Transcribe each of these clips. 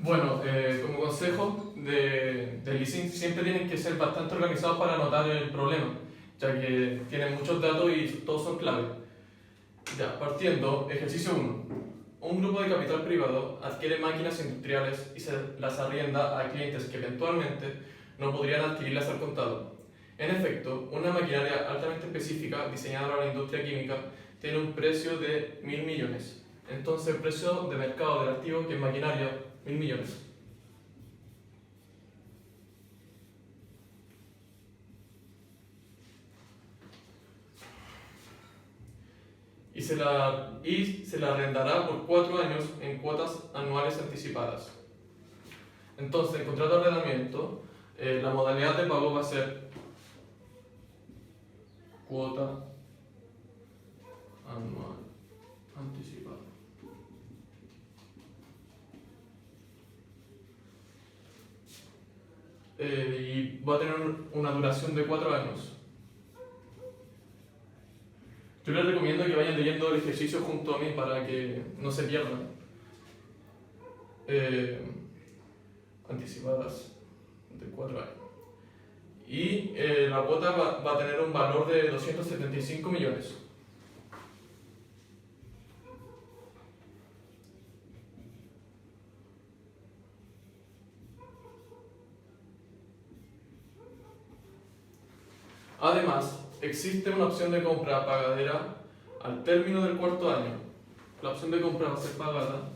Bueno, como consejo de leasing, siempre tienen que ser bastante organizados para anotar el problema, ya que tienen muchos datos y todos son clave. Ya, partiendo, ejercicio 1. Un grupo de capital privado adquiere máquinas industriales y se las arrienda a clientes que eventualmente no podrían adquirirlas al contado. En efecto, una maquinaria altamente específica diseñada para la industria química tiene un precio de 1.000 millones. Entonces, el precio de mercado del activo, que es maquinaria, 1.000 millones. Y se la arrendará por 4 años en cuotas anuales anticipadas. Entonces, el contrato de arrendamiento, la modalidad de pago va a ser cuota anual anticipada. Y va a tener una duración de 4 años. Yo les recomiendo que vayan leyendo el ejercicio junto a mí para que no se pierdan. Anticipadas de 4 años. Y la cuota va a tener un valor de 275 millones. Además, existe una opción de compra pagadera al término del 4.º año. La opción de compra va a ser pagada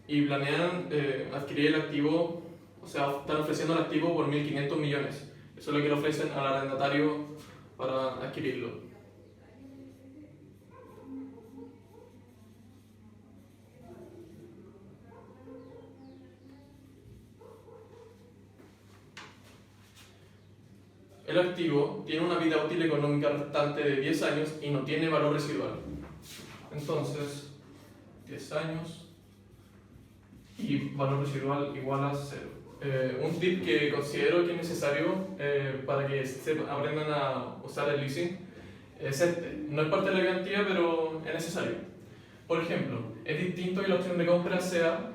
y planean adquirir el activo, o sea, están ofreciendo el activo por 1.500 millones. Eso es lo que le ofrecen al arrendatario para adquirirlo. El activo tiene una vida útil económica restante de 10 años y no tiene valor residual. Entonces, 10 años y valor residual igual a 0. Un tip que considero que es necesario para que se aprendan a usar el leasing es este. No es parte de la garantía, pero es necesario. Por ejemplo, es distinto que la opción de compra sea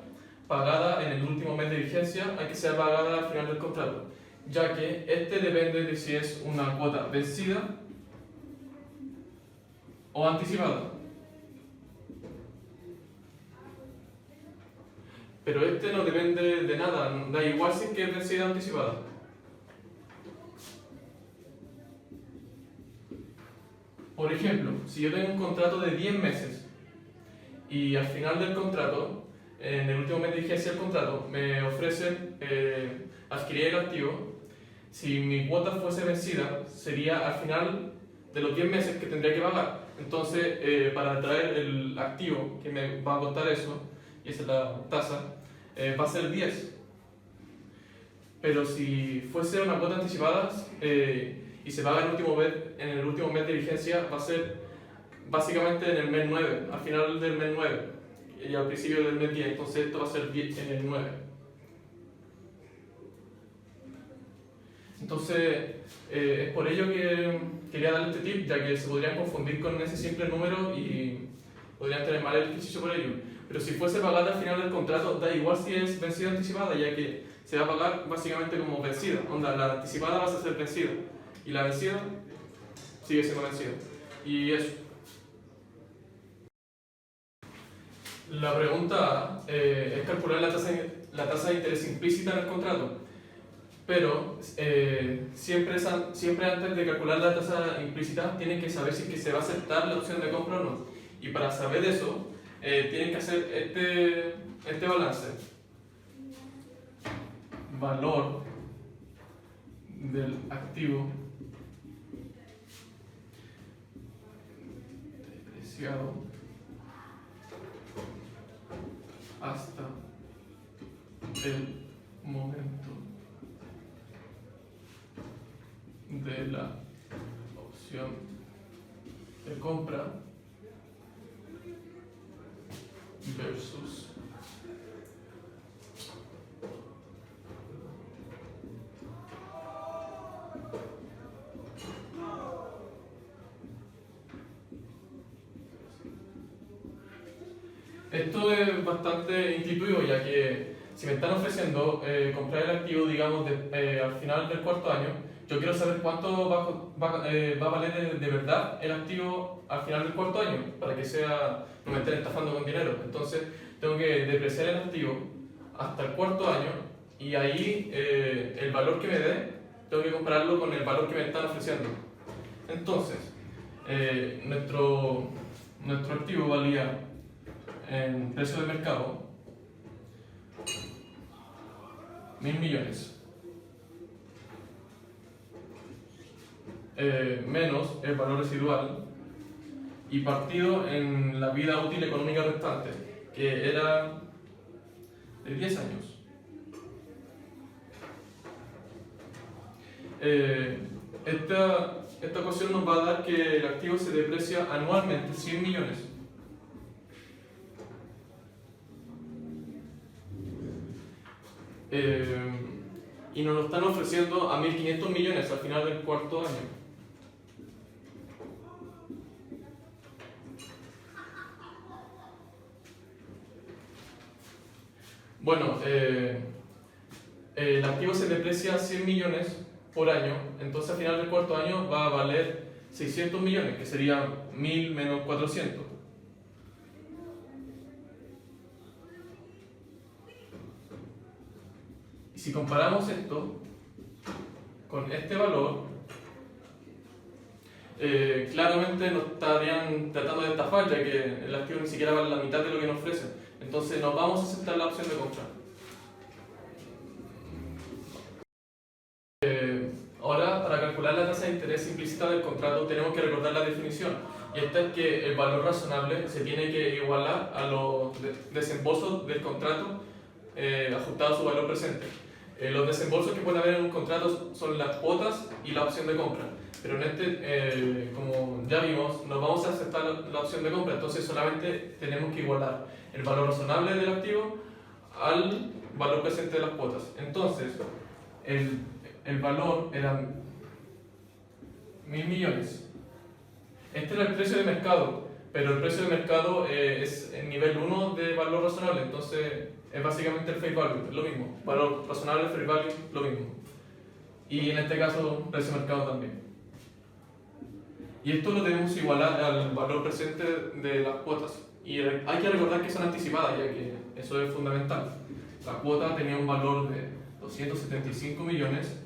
pagada en el último mes de vigencia a que sea pagada al final del contrato, ya que este depende de si es una cuota vencida o anticipada. Pero este no depende de nada, da igual si es que es vencida o anticipada. Por ejemplo, si yo tengo un contrato de 10 meses y al final del contrato, en el último mes de vigencia del contrato, me ofrecen adquirir el activo, si mi cuota fuese vencida, sería al final de los 10 meses que tendría que pagar. Entonces, para traer el activo que me va a costar eso, y esa es la tasa, va a ser 10. Pero si fuese una cuota anticipada y se paga en el último mes de vigencia, va a ser básicamente en el mes 9, al final del mes 9 y al principio del mes 10. Entonces esto va a ser 10 en el 9. Entonces, es por ello que quería darle este tip, ya que se podrían confundir con ese simple número y podrían tener mal el ejercicio por ello. Pero si fuese pagada al final del contrato, da igual si es vencida o anticipada, ya que se va a pagar básicamente como vencida. Onda, la anticipada va a ser vencida y la vencida sigue siendo vencida. Y eso. La pregunta es calcular la tasa de interés implícita en el contrato. Pero siempre antes de calcular la tasa implícita tienen que saber si es que se va a aceptar la opción de compra o no. Y para saber eso, tienen que hacer este balance. Valor del activo depreciado hasta el momento de la opción de compra versus Esto es bastante intuitivo, ya que si me están ofreciendo comprar el activo, digamos, al final del cuarto año, yo quiero saber cuánto va a valer de verdad el activo al final del cuarto año, para que no me estén estafando con dinero. Entonces, tengo que depreciar el activo hasta el cuarto año y ahí el valor que me dé, tengo que compararlo con el valor que me están ofreciendo. Entonces, nuestro activo valía en precio de mercado 1.000 millones, menos el valor residual y partido en la vida útil económica restante, que era de 10 años. Esta ecuación nos va a dar que el activo se deprecia anualmente 100 millones. Y nos lo están ofreciendo a 1.500 millones al final del cuarto año. Bueno, el activo se deprecia 100 millones por año, entonces al final del cuarto año va a valer 600 millones, que sería 1.000 menos 400. Y si comparamos esto con este valor, claramente nos estarían tratando de estafar, ya que el activo ni siquiera vale la mitad de lo que nos ofrecen. Entonces nos vamos a aceptar la opción de compra. Ahora, para calcular la tasa de interés implícita del contrato, tenemos que recordar la definición. Y esta es que el valor razonable se tiene que igualar a los desembolsos del contrato ajustado a su valor presente. Los desembolsos que puede haber en un contrato son las cuotas y la opción de compra. Pero en este, como ya vimos, nos vamos a aceptar la opción de compra, entonces solamente tenemos que igualar el valor razonable del activo al valor presente de las cuotas. Entonces, el valor era 1.000 millones. Este era el precio de mercado, pero el precio de mercado es el nivel 1 de valor razonable, entonces es básicamente el face value, es lo mismo. Valor razonable, face value, lo mismo. Y en este caso, precio de mercado también. Y esto lo debemos igualar al valor presente de las cuotas. Y hay que recordar que son anticipadas, ya que eso es fundamental. La cuota tenía un valor de 275 millones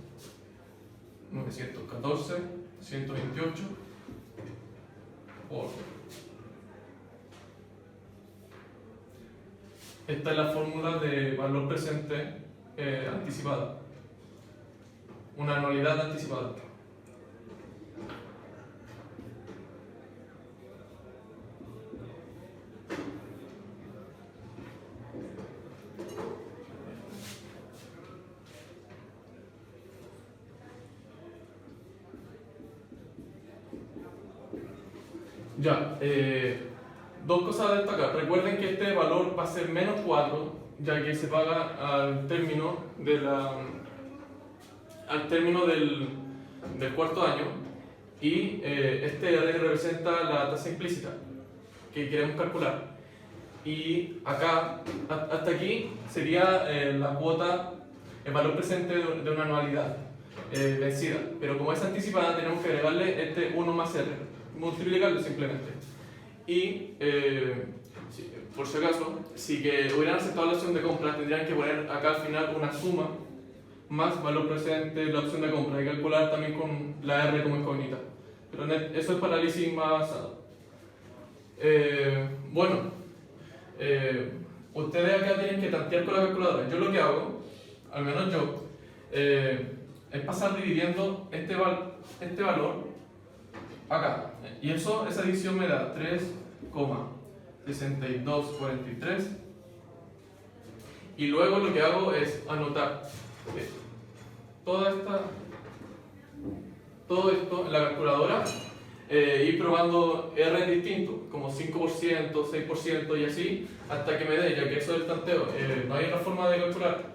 914 128 por. Esta es la fórmula de valor presente anticipada. Una anualidad anticipada. Ya, dos cosas a destacar. Recuerden que este valor va a ser menos 4, ya que se paga al término del cuarto año. Y este R representa la tasa implícita que queremos calcular. Y acá, hasta aquí, sería la cuota, el valor presente de una anualidad vencida. Pero como es anticipada, tenemos que agregarle este 1 más R. Multiplicarlo simplemente. Y por si acaso, si que hubieran aceptado la opción de compra, tendrían que poner acá al final una suma más valor presente de la opción de compra y calcular también con la R como incógnita. Pero eso es para análisis más avanzado. Bueno, ustedes acá tienen que tantear con la calculadora. Yo lo que hago, al menos yo, es pasar dividiendo este valor acá. Y esa división me da 3,6243. Y luego lo que hago es anotar todo esto en la calculadora, ir probando R distinto, como 5%, 6% y así, hasta que me dé, ya que eso es el tanteo. No hay otra forma de calcular.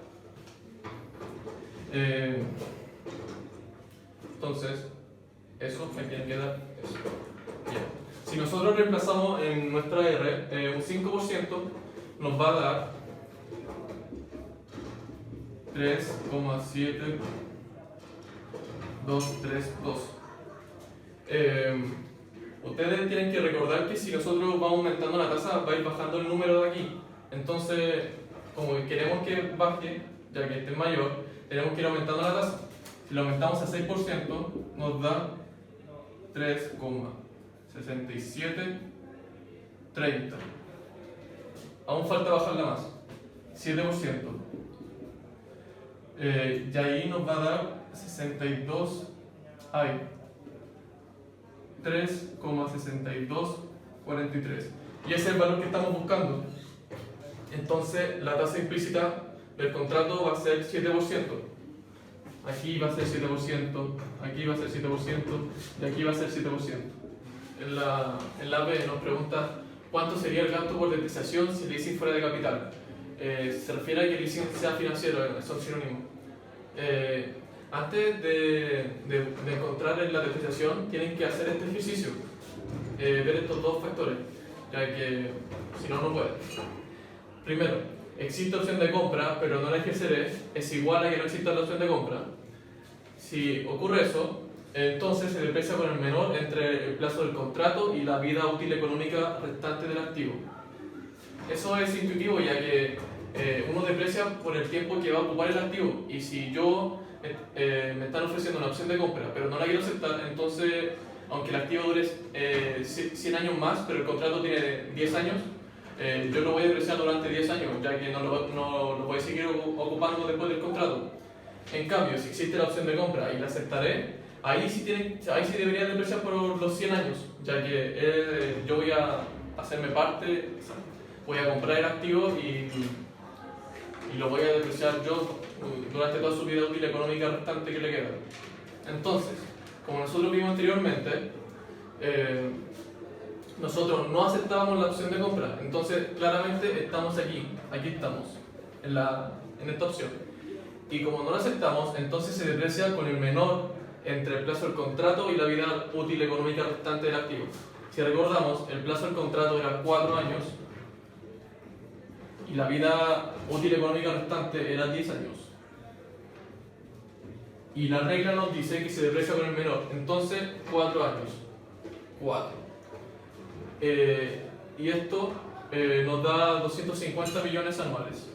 Entonces, eso me tiene que dar eso. Bien. Si nosotros reemplazamos en nuestra R un 5%, nos va a dar 3,7232. Ustedes tienen que recordar que si nosotros vamos aumentando la tasa, va a ir bajando el número de aquí. Entonces, como queremos que baje, ya que esté mayor, tenemos que ir aumentando la tasa. Si lo aumentamos a 6%, nos da 3,6730. Aún falta bajarla más, 7%. Y ahí nos va a dar 3,6243. Y ese es el valor que estamos buscando. Entonces la tasa implícita del contrato va a ser 7%. Aquí va a ser 7%, aquí va a ser 7% y aquí va a ser 7%. En la B nos pregunta cuánto sería el gasto por depreciación si el leasing fuera de capital. Se refiere a que el leasing sea financiero, son sinónimos. Antes de encontrar la depreciación, tienen que hacer este ejercicio, ver estos dos factores, ya que si no, no pueden. Primero, existe opción de compra, pero no la ejerceré, es igual a que no exista la opción de compra. Si ocurre eso, entonces se deprecia con el menor entre el plazo del contrato y la vida útil económica restante del activo. Eso es intuitivo, ya que uno deprecia por el tiempo que va a ocupar el activo, y si yo me están ofreciendo una opción de compra pero no la quiero aceptar, entonces aunque el activo dure 100 años más pero el contrato tiene 10 años, yo lo voy a depreciar durante 10 años, ya que no lo voy a seguir ocupando después del contrato. En cambio, si existe la opción de compra y la aceptaré, ahí sí debería depreciar por los 100 años, ya que yo voy a hacerme parte, voy a comprar el activo y lo voy a depreciar yo durante toda su vida útil económica restante que le queda. Entonces, como nosotros vimos anteriormente, nosotros no aceptábamos la opción de compra, entonces claramente estamos aquí estamos, en esta opción. Y como no la aceptamos, entonces se deprecia con el menor entre el plazo del contrato y la vida útil económica restante del activo. Si recordamos, el plazo del contrato era 4 años y la vida útil económica restante era 10 años. Y la regla nos dice que se deprecia con el menor, entonces 4 años. 4. Y esto nos da 250 millones anuales.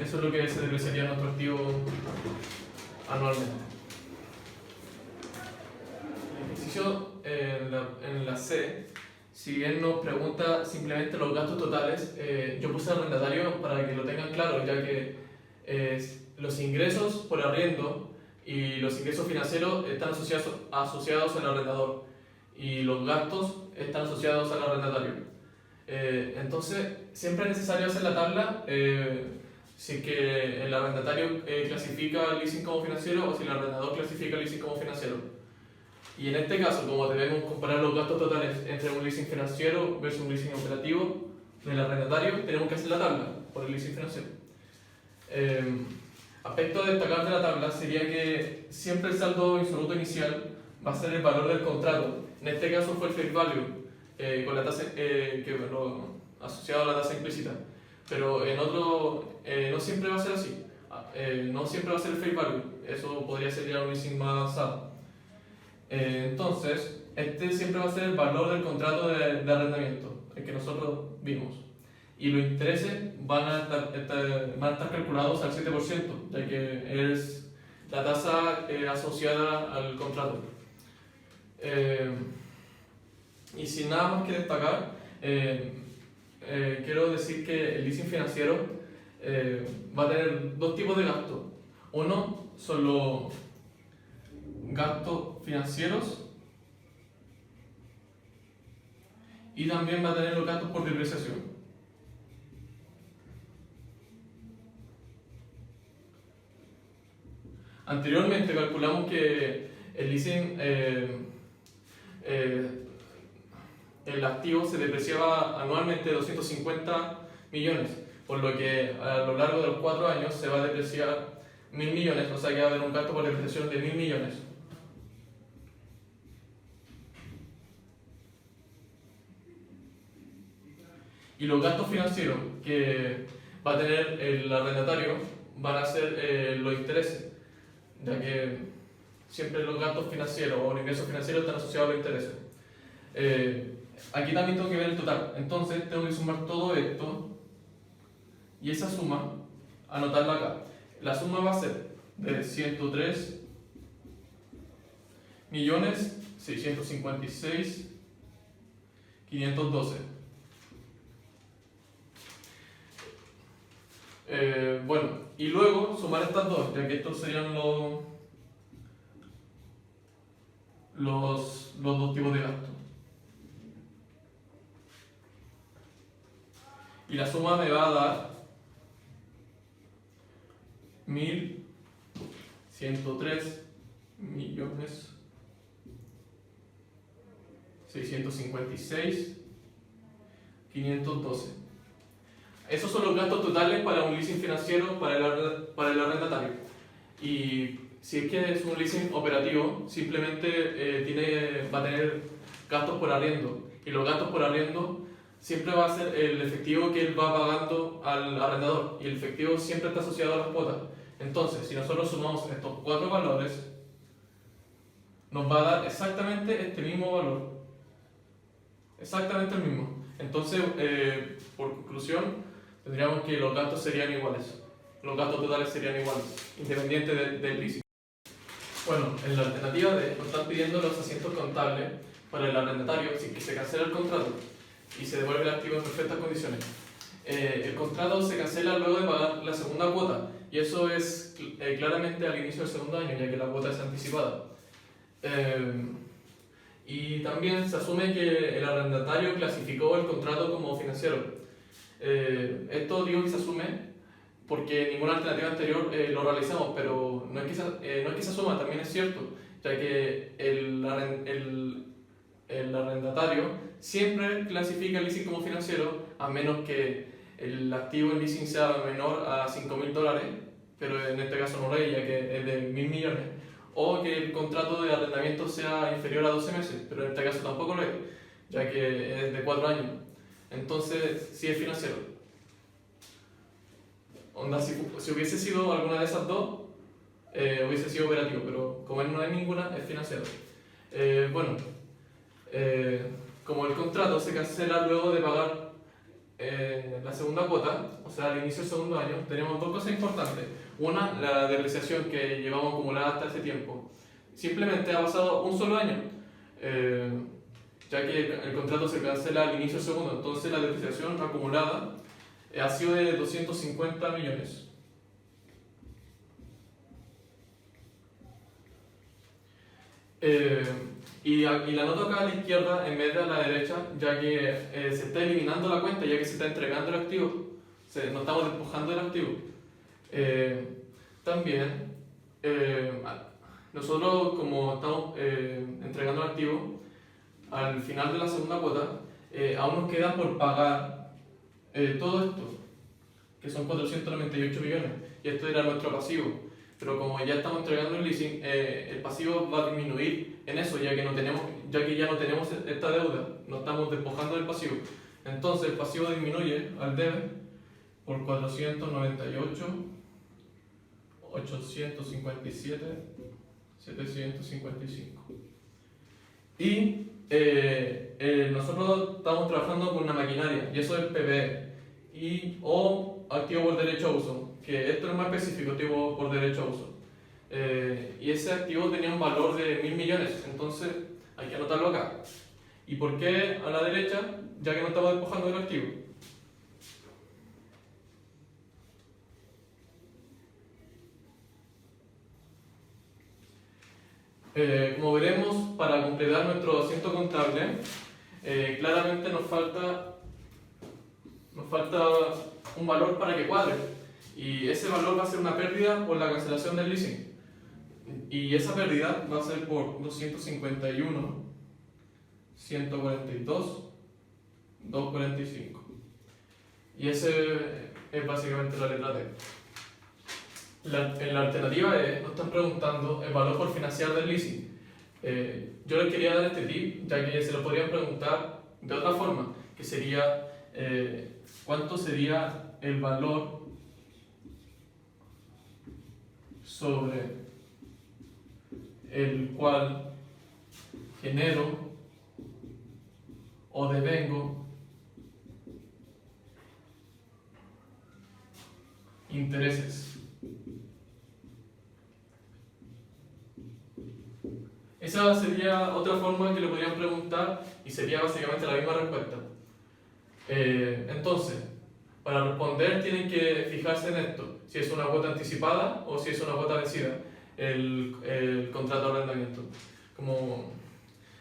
Eso es lo que se depreciaría nuestro activo anualmente. El ejercicio en la C, si bien nos pregunta simplemente los gastos totales, yo puse arrendatario para que lo tengan claro, ya que los ingresos por arriendo y los ingresos financieros están asociados al arrendador y los gastos están asociados al arrendatario. Entonces, siempre es necesario hacer la tabla si es que el arrendatario clasifica el leasing como financiero o si el arrendador clasifica el leasing como financiero. Y en este caso, como debemos comparar los gastos totales entre un leasing financiero versus un leasing operativo del arrendatario, tenemos que hacer la tabla por el leasing financiero. Aspecto a destacar de la tabla sería que siempre el saldo insoluto inicial va a ser el valor del contrato. En este caso fue el fair value, con la tasa, asociado a la tasa implícita. Pero en otro, no siempre va a ser así. No siempre va a ser el fair value. Eso podría ser ya un leasing más avanzado. Entonces, este siempre va a ser el valor del contrato de arrendamiento, el que nosotros vimos. Y los intereses van a estar calculados al 7%, ya que es la tasa asociada al contrato. Y sin nada más que destacar, quiero decir que el leasing financiero va a tener dos tipos de gastos. Uno son los gastos financieros y también va a tener los gastos por depreciación. Anteriormente calculamos que el leasing, el activo se depreciaba anualmente 250 millones, por lo que a lo largo de los 4 años se va a depreciar 1.000 millones, o sea que va a haber un gasto por depreciación de 1.000 millones. Y los gastos financieros que va a tener el arrendatario van a ser los intereses, ya que siempre los gastos financieros o los ingresos financieros están asociados a los intereses. Aquí también tengo que ver el total, entonces tengo que sumar todo esto y esa suma, anotarla acá. La suma va a ser de 103.656.512. Bueno, y luego sumar estas dos, ya que estos serían los dos tipos de gastos. Y la suma me va a dar 1.103.656.512. Esos son los gastos totales para un leasing financiero para el arrendatario. Y si es que es un leasing operativo, simplemente va a tener gastos por arriendo. Y los gastos por arriendo siempre va a ser el efectivo que él va pagando al arrendador. Y el efectivo siempre está asociado a las cuotas. Entonces, si nosotros sumamos estos cuatro valores, nos va a dar exactamente este mismo valor. Exactamente el mismo. Entonces, por conclusión, tendríamos que los gastos serían iguales. Los gastos totales serían iguales, independiente del leasing. Bueno, en la alternativa D nos están pidiendo los asientos contables para el arrendatario si que se cancela el contrato y se devuelve el activo en perfectas condiciones. El contrato se cancela luego de pagar la segunda cuota y eso es claramente al inicio del segundo año, ya que la cuota es anticipada. Y también se asume que el arrendatario clasificó el contrato como financiero. Esto digo que se asume porque ninguna alternativa anterior lo realizamos, pero no es que se asuma, también es cierto, ya que el arrendatario siempre clasifica el leasing como financiero, a menos que el activo en leasing sea menor a $5.000, pero en este caso no lo es, ya que es de 1.000 millones, o que el contrato de arrendamiento sea inferior a 12 meses, pero en este caso tampoco lo es, ya que es de 4 años. Entonces, sí es financiero. Onda, si hubiese sido alguna de esas dos, hubiese sido operativo, pero como no hay ninguna, es financiero. Como el contrato se cancela luego de pagar la segunda cuota, o sea, al inicio del segundo año, tenemos dos cosas importantes. Una, la depreciación que llevamos acumulada hasta ese tiempo. Simplemente ha pasado un solo año. Ya que el contrato se cancela al inicio del segundo, entonces la depreciación acumulada ha sido de 250 millones. Y la noto acá a la izquierda en vez de a la derecha, ya que se está eliminando la cuenta, ya que se está entregando el activo. No estamos despojando el activo. También, nosotros como estamos entregando el activo, al final de la segunda cuota, aún nos queda por pagar todo esto, que son 498 millones, y esto era nuestro pasivo. Pero como ya estamos entregando el leasing, el pasivo va a disminuir en eso, ya que ya no tenemos esta deuda, no estamos despojando del pasivo. Entonces el pasivo disminuye al debe por 498, 857, 755. Y nosotros estamos trabajando con una maquinaria, y eso es PPE, o activo por derecho a uso, que esto es más específico, activo por derecho a uso. Y ese activo tenía un valor de 1.000 millones, entonces hay que anotarlo acá. ¿Y por qué a la derecha? Ya que no estamos despojando del activo. Como veremos, para completar nuestro asiento contable, claramente nos falta un valor para que cuadre. Y ese valor va a ser una pérdida por la cancelación del leasing. Y esa pérdida va a ser por 251, 142, 245. Y ese es básicamente la letra D. En la alternativa E nos están preguntando el valor por financiar del leasing. Yo les quería dar este tip, ya que se lo podrían preguntar de otra forma, que sería ¿cuánto sería el valor sobre el cual genero o devengo intereses? Esa sería otra forma que le podrían preguntar y sería básicamente la misma respuesta. Entonces, para responder tienen que fijarse en esto, si es una cuota anticipada o si es una cuota vencida, el contrato de arrendamiento. Como,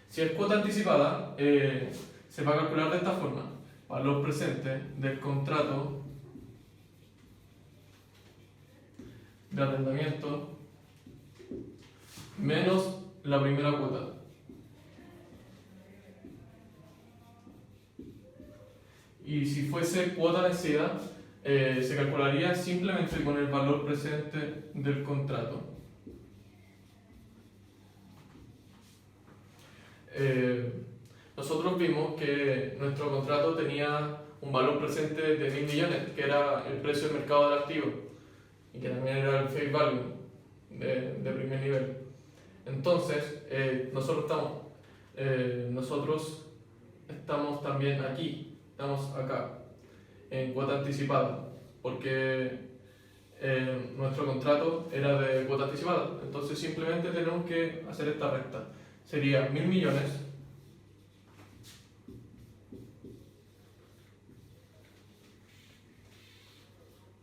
si es cuota anticipada, se va a calcular de esta forma: valor presente del contrato de arrendamiento menos la primera cuota. Y si fuese cuota vencida, se calcularía simplemente con el valor presente del contrato. Nosotros vimos que nuestro contrato tenía un valor presente de 1.000 millones, que era el precio de mercado del activo, y que también era el face value de primer nivel. Entonces, nosotros estamos también aquí, estamos acá, en cuota anticipada, porque nuestro contrato era de cuota anticipada. Entonces, simplemente tenemos que hacer esta recta. Sería 1.000 millones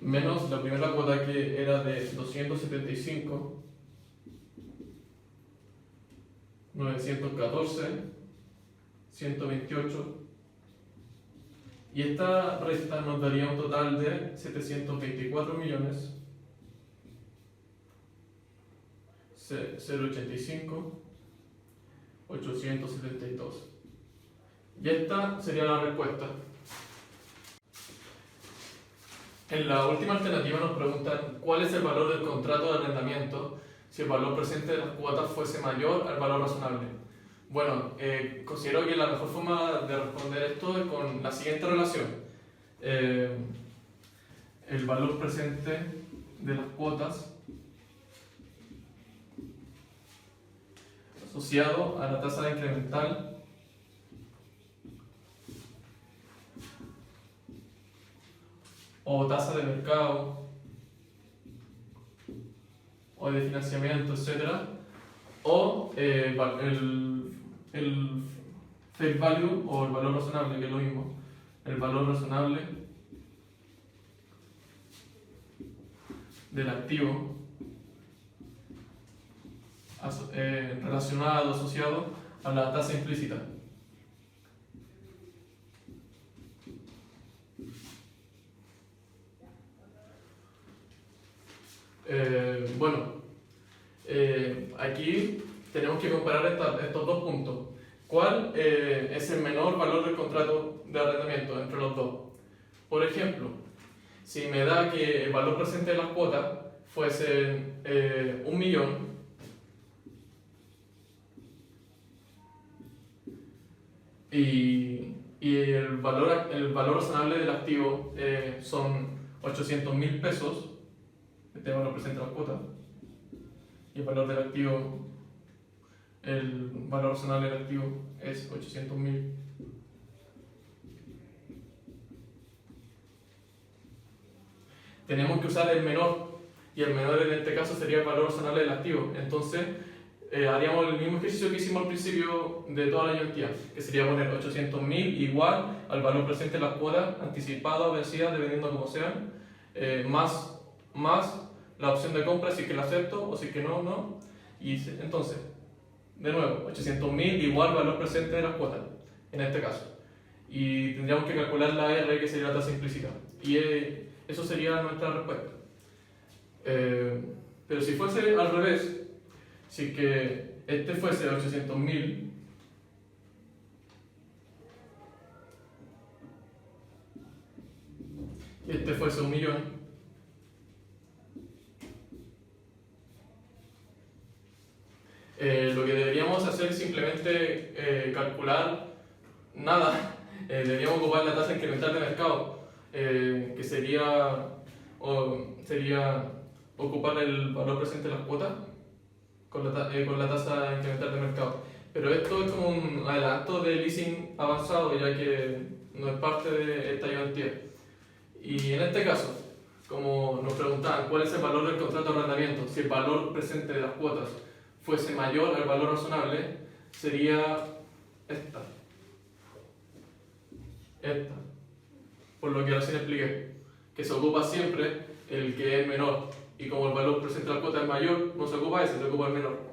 menos la primera cuota, que era de 275. 914, 128, y esta resta nos daría un total de 724 millones 085 872, y esta sería la respuesta. En la última alternativa nos preguntan cuál es el valor del contrato de arrendamiento si el valor presente de las cuotas fuese mayor al valor razonable. Bueno, considero que la mejor forma de responder esto es con la siguiente relación. El valor presente de las cuotas asociado a la tasa incremental o tasa de mercado o de financiamiento, etc. O el face value o el valor razonable, que es lo mismo, el valor razonable del activo relacionado, asociado a la tasa implícita. Aquí tenemos que comparar estos dos puntos. ¿Cuál es el menor valor del contrato de arrendamiento entre los dos? Por ejemplo, si me da que el valor presente de las cuotas fuese 1 millón y el valor razonable del activo son 800.000 pesos, este valor presente de las cuotas, y el valor del activo, el valor razonable del activo es 800.000. Tenemos que usar el menor, y el menor en este caso sería el valor razonable del activo. Entonces, haríamos el mismo ejercicio que hicimos al principio de toda la ayuntía, que sería poner 800.000 igual al valor presente de las cuotas, anticipada o vencida, dependiendo como sean, más la opción de compra si es que la acepto o si es que no. Y entonces, de nuevo, 800.000 igual valor presente de las cuotas, en este caso. Y tendríamos que calcular la R, que sería la tasa implícita. Y eso sería nuestra respuesta. Pero si fuese al revés, si que este fuese 800.000 y este fuese 1 millón, Lo que deberíamos hacer es simplemente calcular nada. Deberíamos ocupar la tasa incremental de mercado, que sería ocupar el valor presente de las cuotas con la tasa incremental de mercado. Pero esto es como un adelanto de leasing avanzado, ya que no es parte de esta ayudantía. Y en este caso, como nos preguntaban cuál es el valor del contrato de arrendamiento, si el valor presente de las cuotas fuese mayor al valor razonable, sería esta. Por lo que recién expliqué, que se ocupa siempre el que es menor. Y como el valor presente de las cuotas es mayor, no se ocupa ese, se ocupa el menor.